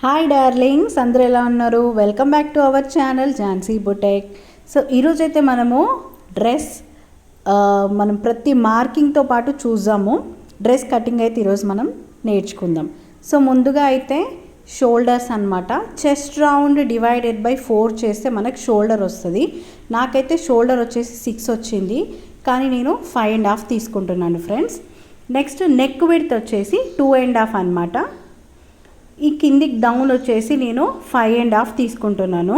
Hi darlings, అందరూ ఎలా ఉన్నారు? Welcome back to our channel Jhansi boutique. So ఈరోజైతే మనము డ్రెస్ మనం ప్రతి మార్కింగ్తో పాటు చూద్దాము. డ్రెస్ కటింగ్ అయితే ఈరోజు మనం నేర్చుకుందాం. సో ముందుగా అయితే షోల్డర్స్ అన్నమాట. చెస్ట్ రౌండ్ డివైడెడ్ బై 4 చేస్తే మనకు షోల్డర్ వస్తుంది. నాకైతే షోల్డర్ వచ్చేసి 6 వచ్చింది, కానీ నేను 5.5 తీసుకుంటున్నాను ఫ్రెండ్స్. నెక్స్ట్ నెక్ విడ్త్ వచ్చేసి 2.5 అన్నమాట. ఈ కిందికి డౌన్ వచ్చేసి నేను 5.5 తీసుకుంటున్నాను.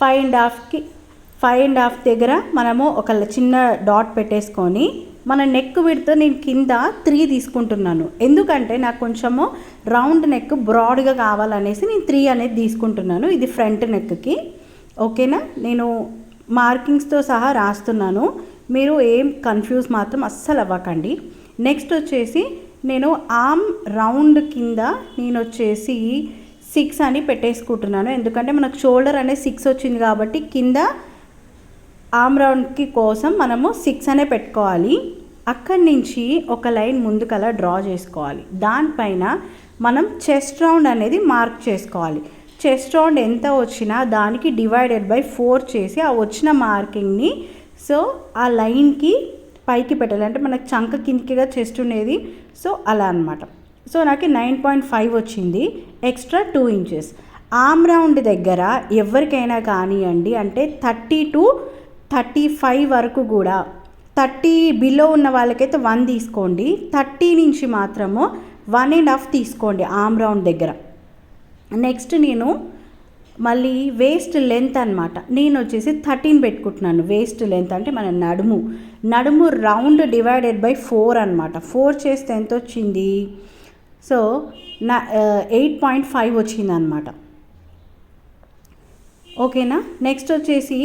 5.5 దగ్గర మనము ఒక చిన్న డాట్ పెట్టేసుకొని మన నెక్ విడ్త్ నేను కింద 3 తీసుకుంటున్నాను. ఎందుకంటే నాకు కొంచెము రౌండ్ నెక్ బ్రాడ్గా కావాలనేసి నేను 3 అనేది తీసుకుంటున్నాను. ఇది ఫ్రంట్ నెక్కి, ఓకేనా? నేను మార్కింగ్స్తో సహా రాస్తున్నాను, మీరు ఏం కన్ఫ్యూజ్ మాత్రం అస్సలు అవ్వకండి. నెక్స్ట్ వచ్చేసి నేను ఆర్మ్ రౌండ్ కింద నేను వచ్చేసి 6 అని పెట్టేసుకుంటున్నాను. ఎందుకంటే మనకు షోల్డర్ అనేది 6 వచ్చింది కాబట్టి కింద ఆర్మ్ రౌండ్కి కోసం మనము 6 అనే పెట్టుకోవాలి. అక్కడి నుంచి ఒక లైన్ ముందుకలా డ్రా చేసుకోవాలి. దానిపైన మనం చెస్ట్ రౌండ్ అనేది మార్క్ చేసుకోవాలి. చెస్ట్ రౌండ్ ఎంత వచ్చినా దానికి డివైడెడ్ బై 4 చేసి ఆ వచ్చిన మార్కింగ్ని సో ఆ లైన్కి పైకి పెట్టాలి. అంటే మనకు చంక కిందికిగా చెస్ట్ ఉండేది, సో అలా అనమాట. సో నాకు 9.5 వచ్చింది, ఎక్స్ట్రా 2 ఇంచెస్. ఆర్మ్ రౌండ్ దగ్గర ఎవరికైనా కానివ్వండి, అంటే 30 to 35 వరకు కూడా, 30 బిలో ఉన్న వాళ్ళకైతే 1 తీసుకోండి, 30 నుంచి మాత్రము 1.5 తీసుకోండి ఆర్మ్ రౌండ్ దగ్గర. నెక్స్ట్ నేను మళ్ళీ వేస్ట్ లెంత్ అనమాట, నేను వచ్చేసి 13 పెట్టుకుంటున్నాను. వేస్ట్ లెంత్ అంటే మన నడుము రౌండ్ డివైడెడ్ బై 4 అనమాట. 4 చేస్తే ఎంత వచ్చింది? సో 8.5 వచ్చింది అనమాట, ఓకేనా? నెక్స్ట్ వచ్చేసి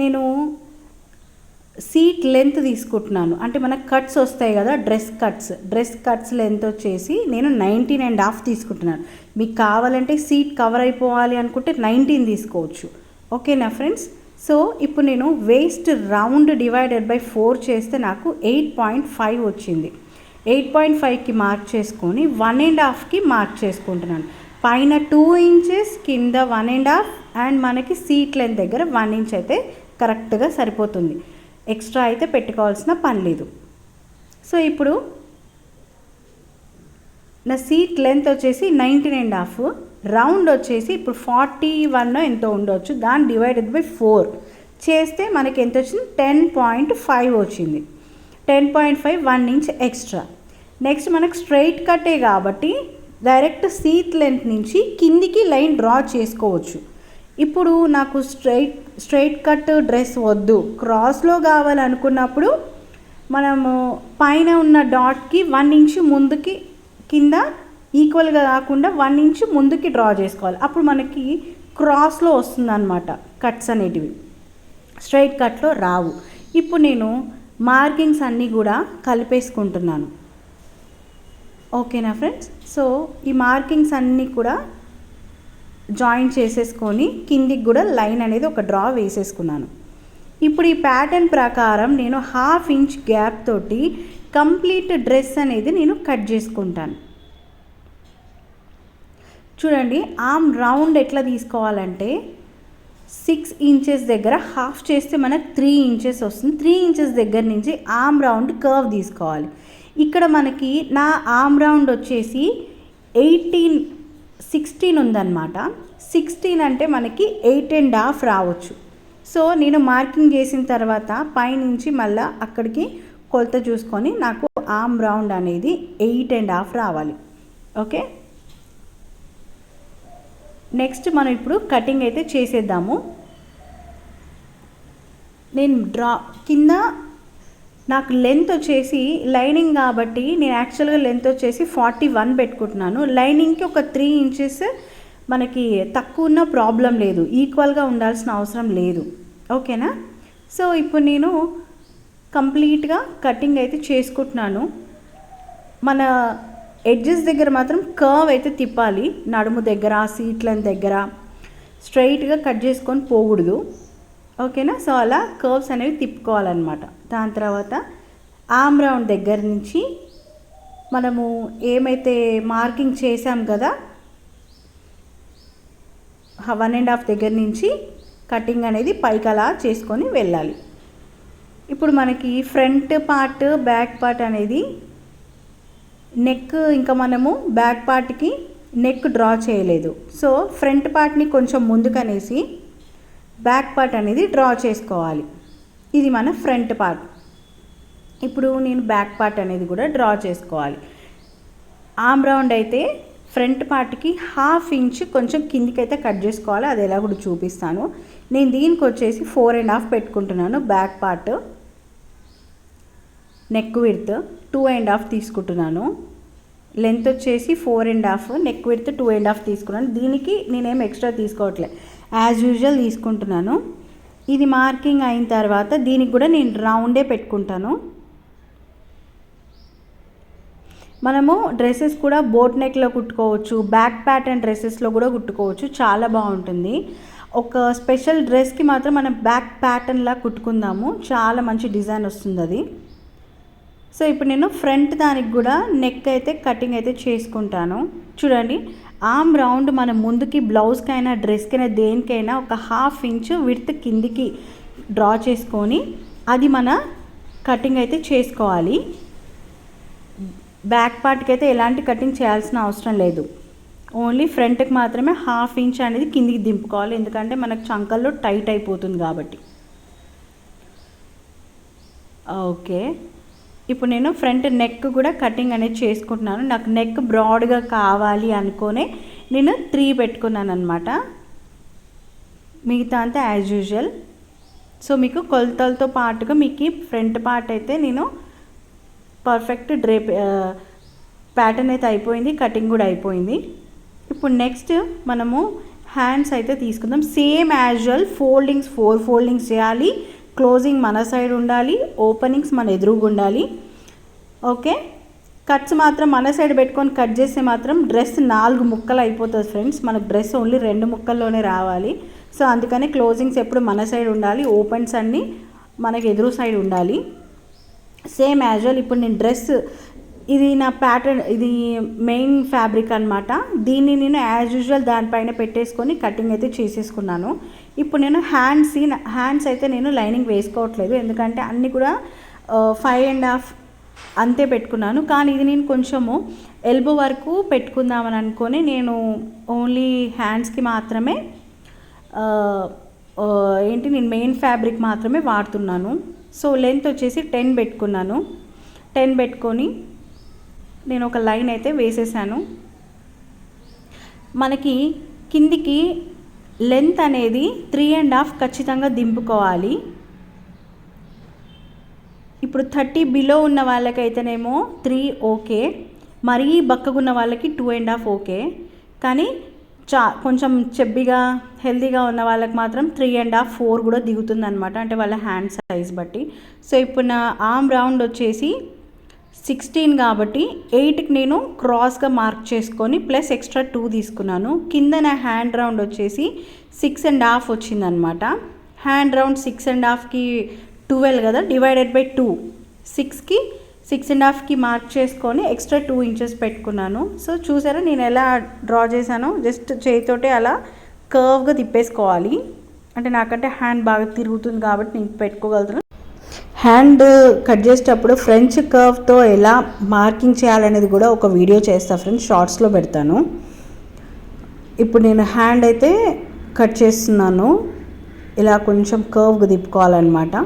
నేను సీట్ లెంత్ తీసుకుంటున్నాను. అంటే మనకు కట్స్ వస్తాయి కదా, డ్రెస్ కట్స్ లెంత్ వచ్చేసి నేను 19.5 తీసుకుంటున్నాను. మీకు కావాలంటే సీట్ కవర్ అయిపోవాలి అనుకుంటే 19 తీసుకోవచ్చు, ఓకేనా ఫ్రెండ్స్? సో ఇప్పుడు నేను వేస్ట్ రౌండ్ డివైడెడ్ బై 4 చేస్తే నాకు 8.5 వచ్చింది. 8.5కి మార్క్ చేసుకొని 1.5కి మార్క్ చేసుకుంటున్నాను. పైన 2 ఇంచెస్, కింద 1.5, అండ్ మనకి సీట్ లెంత్ దగ్గర 1 ఇంచ్ అయితే కరెక్ట్గా సరిపోతుంది. ఎక్స్ట్రా అయితే పెట్టుకోవాల్సిన పని లేదు. సో ఇప్పుడు నా సీట్ లెంత్ వచ్చేసి 19.5, రౌండ్ వచ్చేసి ఇప్పుడు 41 ఎంతో ఉండవచ్చు, దాన్ని డివైడెడ్ బై 4 చేస్తే మనకి ఎంత వచ్చింది? 10.5 వచ్చింది. 10.5 1 ఇంచ్ ఎక్స్ట్రా. నెక్స్ట్ మనకు స్ట్రైట్ కట్టే కాబట్టి డైరెక్ట్ సీట్ లెంత్ నుంచి కిందికి లైన్ డ్రా చేసుకోవచ్చు. ఇప్పుడు నాకు స్ట్రైట్ కట్ డ్రెస్ వద్దు, క్రాస్లో కావాలనుకున్నప్పుడు మనము పైన ఉన్న డాట్కి 1 ఇంచ్ ముందుకి, కింద ఈక్వల్గా కాకుండా 1 ఇంచ్ ముందుకి డ్రా చేసుకోవాలి. అప్పుడు మనకి క్రాస్లో వస్తుందన్నమాట కట్స్ అనేటివి, స్ట్రైట్ కట్లో రావు. ఇప్పుడు నేను మార్కింగ్స్ అన్నీ కూడా కలిపేసుకుంటున్నాను, ఓకేనా ఫ్రెండ్స్? సో ఈ మార్కింగ్స్ అన్నీ కూడా జాయిన్ చేసేసుకొని కిందికి కూడా లైన్ అనేది ఒక డ్రా వేసేసుకున్నాను. ఇప్పుడు ఈ ప్యాటర్న్ ప్రకారం నేను 1/2 ఇంచ్ గ్యాప్ తోటి కంప్లీట్ డ్రెస్ అనేది నేను కట్ చేసుకుంటాను. చూడండి, ఆర్మ్ రౌండ్ ఎట్లా తీసుకోవాలంటే 6 ఇంచెస్ దగ్గర హాఫ్ చేస్తే మనకు 3 ఇంచెస్ వస్తుంది. 3 ఇంచెస్ దగ్గర నుంచి ఆర్మ్ రౌండ్ కర్వ్ తీసుకోవాలి. ఇక్కడ మనకి నా ఆర్మ్ రౌండ్ వచ్చేసి 16 ఉందన్నమాట. 16 అంటే మనకి 8.5 రావచ్చు. సో నేను మార్కింగ్ చేసిన తర్వాత పైనుంచి మళ్ళీ అక్కడికి కొలత చూసుకొని నాకు ఆర్మ్ రౌండ్ అనేది 8.5 రావాలి, ఓకే? నెక్స్ట్ మనం ఇప్పుడు కటింగ్ అయితే చేసేద్దాము. నేను కింద నాకు లెంత్ వచ్చేసి లైనింగ్ కాబట్టి నేను యాక్చువల్గా లెంత్ వచ్చేసి 41 పెట్టుకుంటున్నాను. లైనింగ్కి ఒక 3 ఇంచెస్ మనకి తక్కువ ఉన్న ప్రాబ్లం లేదు, ఈక్వల్గా ఉండాల్సిన అవసరం లేదు, ఓకేనా? సో ఇప్పుడు నేను కంప్లీట్గా కటింగ్ అయితే చేసుకుంటున్నాను. మన ఎడ్జెస్ దగ్గర మాత్రం కర్వ్ అయితే తిప్పాలి, నడుము దగ్గర, సీట్ లెంత్ దగ్గర స్ట్రైట్గా కట్ చేసుకొని పోకూడదు, ఓకేనా? సో అలా కర్వ్స్ అనేవి తిప్పుకోవాలన్నమాట. దాని తర్వాత ఆర్మ్ రౌండ్ దగ్గర నుంచి మనము ఏమైతే మార్కింగ్ చేసాం కదా 1.5 దగ్గర నుంచి కటింగ్ అనేది పైకి అలా చేసుకొని వెళ్ళాలి. ఇప్పుడు మనకి ఫ్రంట్ పార్ట్ బ్యాక్ పార్ట్ అనేది నెక్ ఇంకా మనము బ్యాక్ పార్ట్కి నెక్ డ్రా చేయలేదు. సో ఫ్రంట్ పార్ట్ని కొంచెం ముందుకనేసి బ్యాక్ పార్ట్ అనేది డ్రా చేసుకోవాలి. ఇది మన ఫ్రంట్ పార్ట్. ఇప్పుడు నేను బ్యాక్ పార్ట్ అనేది కూడా డ్రా చేసుకోవాలి. ఆర్మ్ రౌండ్ అయితే ఫ్రంట్ పార్ట్కి 1/2 ఇంచ్ కొంచెం కిందికైతే కట్ చేసుకోవాలి. అది ఎలా కూడా చూపిస్తాను. నేను దీనికి వచ్చేసి 4.5 పెట్టుకుంటున్నాను. బ్యాక్ పార్ట్ నెక్ విడ్త్ 2.5 తీసుకుంటున్నాను. లెంత్ వచ్చేసి 4.5, నెక్ విడ్త్ 2.5 తీసుకున్నాను. దీనికి నేనేం ఎక్స్ట్రా తీసుకోవట్లేదు, యాజ్ యూజువల్ తీసుకుంటున్నాను. ఇది మార్కింగ్ అయిన తర్వాత దీనికి కూడా నేను రౌండే పెట్టుకుంటాను. మనము డ్రెస్సెస్ కూడా బోట్ నెక్లో కుట్టుకోవచ్చు, బ్యాక్ ప్యాటర్న్ డ్రెస్సెస్లో కూడా కుట్టుకోవచ్చు, చాలా బాగుంటుంది. ఒక స్పెషల్ డ్రెస్కి మాత్రం మనం బ్యాక్ ప్యాటర్న్లా కుట్టుకుందాము, చాలా మంచి డిజైన్ వస్తుంది అది. సో ఇప్పుడు నేను ఫ్రంట్ దానికి కూడా నెక్ అయితే కటింగ్ అయితే చేసుకుంటాను. చూడండి, ఆర్మ్ రౌండ్ మనం ముందుకి బ్లౌజ్కైనా డ్రెస్కైనా దేనికైనా ఒక 1/2 ఇంచ్ విడ్త్ కిందికి డ్రా చేసుకొని అది మన కటింగ్ అయితే చేసుకోవాలి. బ్యాక్ పార్ట్కి అయితే ఎలాంటి కటింగ్ చేయాల్సిన అవసరం లేదు, ఓన్లీ ఫ్రంట్కి మాత్రమే 1/2 ఇంచ్ అనేది కిందికి దింపుకోవాలి, ఎందుకంటే మనకు చంకల్లో టైట్ అయిపోతుంది కాబట్టి. ఓకే, ఇప్పుడు నేను ఫ్రంట్ నెక్ కూడా కటింగ్ అనేది చేసుకుంటున్నాను. నాకు నెక్ బ్రాడ్గా కావాలి అనుకునే నేను 3 పెట్టుకున్నాను అనమాట. మిగతా అంతా యాజ్ యూజువల్. సో మీకు కొలతలతో పాటుగా మీకు ఫ్రంట్ పార్ట్ అయితే నేను పర్ఫెక్ట్ ప్యాటర్న్ అయితే అయిపోయింది, కటింగ్ కూడా అయిపోయింది. ఇప్పుడు నెక్స్ట్ మనము హ్యాండ్స్ అయితే తీసుకుందాం. Same as usual foldings 4 foldings చేయాలి. క్లోజింగ్ మన సైడ్ ఉండాలి, ఓపెనింగ్స్ మన ఎదురుగా ఉండాలి. ఓకే, కట్స్ మాత్రం మన సైడ్ పెట్టుకొని కట్ చేస్తే మాత్రం డ్రెస్ 4 ముక్కలు అయిపోతుంది ఫ్రెండ్స్. మనకు డ్రెస్ ఓన్లీ 2 ముక్కల్లోనే రావాలి. సో అందుకని క్లోజింగ్స్ ఎప్పుడు మన సైడ్ ఉండాలి, ఓపెన్స్ అన్నీ మనకి ఎదురు సైడ్ ఉండాలి. Same usual. ఇప్పుడు నేను డ్రెస్, ఇది నా ప్యాటర్న్, ఇది మెయిన్ ఫ్యాబ్రిక్ అనమాట. దీన్ని నేను యాజ్ యూజువల్ దానిపైన పెట్టేసుకొని కటింగ్ అయితే చేసేసుకున్నాను. ఇప్పుడు నేను హ్యాండ్స్ అయితే నేను లైనింగ్ వేసుకోవట్లేదు, ఎందుకంటే అన్నీ కూడా 5.5 అంతే పెట్టుకున్నాను. కానీ ఇది నేను కొంచెము ఎల్బో వరకు పెట్టుకుందామని అనుకొని నేను ఓన్లీ హ్యాండ్స్కి మాత్రమే నేను మెయిన్ ఫ్యాబ్రిక్ మాత్రమే వాడుతున్నాను. సో లెంత్ వచ్చేసి 10 పెట్టుకున్నాను. 10 పెట్టుకొని నేను ఒక లైన్ అయితే వేసేసాను. మనకి కిందికి లెంత్ అనేది 3.5 ఖచ్చితంగా దింపుకోవాలి. ఇప్పుడు 30 బిలో ఉన్న వాళ్ళకైతేనేమో 3 ఓకే, మరీ బక్కగున్న వాళ్ళకి 2.5 ఓకే. కానీ కొంచెం చెబ్బిగా హెల్తీగా ఉన్న వాళ్ళకి మాత్రం 3.5, 4 కూడా దిగుతుంది అనమాట, అంటే వాళ్ళ హ్యాండ్ సైజ్ బట్టి. సో ఇప్పుడు నా ఆర్మ్ రౌండ్ వచ్చేసి 16 కాబట్టి 8కి నేను క్రాస్గా మార్క్ చేసుకొని ప్లస్ ఎక్స్ట్రా 2 తీసుకున్నాను. కింద నా హ్యాండ్ రౌండ్ వచ్చేసి 6.5 వచ్చిందనమాట. హ్యాండ్ రౌండ్ 6.5కి 12 కదా, డివైడెడ్ బై 2, 6కి 6.5కి మార్క్ చేసుకొని ఎక్స్ట్రా 2 ఇంచెస్ పెట్టుకున్నాను. సో చూసారా నేను ఎలా డ్రా చేశానో, జస్ట్ చేతితోటే అలా కర్వ్గా తిప్పేసుకోవాలి. అంటే నాకంటే హ్యాండ్ బాగా తిరుగుతుంది కాబట్టి నేను పెట్టుకోగలుగుతాను. హ్యాండ్ కట్ చేసేటప్పుడు ఫ్రెంచ్ కర్వ్తో ఎలా మార్కింగ్ చేయాలనేది కూడా ఒక వీడియో చేస్తాను ఫ్రెండ్స్, షార్ట్స్లో పెడతాను. ఇప్పుడు నేను హ్యాండ్ అయితే కట్ చేస్తున్నాను, ఇలా కొంచెం కర్వ్గా తిప్పుకోవాలన్నమాట.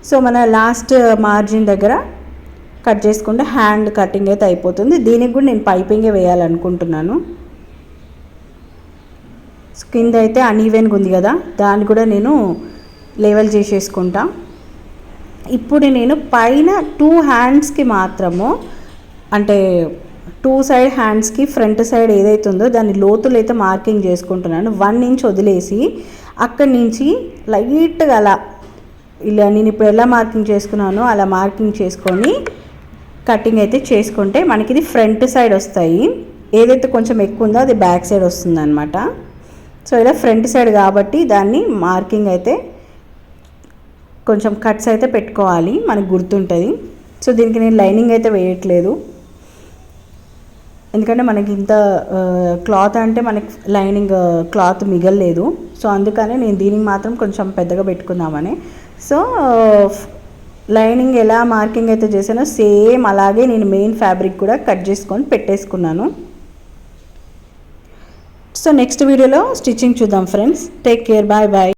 సో మన లాస్ట్ మార్జిన్ దగ్గర కట్ చేసుకుంటే హ్యాండ్ కటింగ్ అయితే అయిపోతుంది. దీనికి కూడా నేను పైపింగే వేయాలనుకుంటున్నాను. కింద అయితే అన్ఈవెన్గా ఉంది కదా, దాన్ని కూడా నేను లెవెల్ చేసేసుకుంటా. ఇప్పుడు నేను పైన 2 హ్యాండ్స్కి మాత్రము, అంటే 2 సైడ్ హ్యాండ్స్కి ఫ్రంట్ సైడ్ ఏదైతే ఉందో దాన్ని లోతులు అయితే మార్కింగ్ చేసుకుంటున్నాను. 1 ఇంచ్ వదిలేసి అక్కడి నుంచి లైట్గా అలా, ఇలా నేను ఇప్పుడు ఎలా మార్కింగ్ చేసుకున్నానో అలా మార్కింగ్ చేసుకొని కటింగ్ అయితే చేసుకుంటే మనకి ఇది ఫ్రంట్ సైడ్ వస్తాయి. ఏదైతే కొంచెం ఎక్కువ ఉందో అది బ్యాక్ సైడ్ వస్తుంది అనమాట. సో ఇలా ఫ్రంట్ సైడ్ కాబట్టి దాన్ని మార్కింగ్ అయితే కొంచెం కట్స్ అయితే పెట్టుకోవాలి, మనకు గుర్తుంటుంది. సో దీనికి నేను లైనింగ్ అయితే వేయట్లేదు, ఎందుకంటే మనకి ఇంత క్లాత్ అంటే మనకి లైనింగ్ క్లాత్ మిగలలేదు. సో అందుకని నేను దీనికి మాత్రం కొంచెం పెద్దగా పెట్టుకుందామని. సో లైనింగ్ ఎలా మార్కింగ్ అయితే చేశానో సేమ్ అలాగే నేను మెయిన్ ఫ్యాబ్రిక్ కూడా కట్ చేసుకొని పెట్టేసుకున్నాను. సో నెక్స్ట్ వీడియోలో స్టిచ్చింగ్ చూద్దాం friends. Take care, bye bye.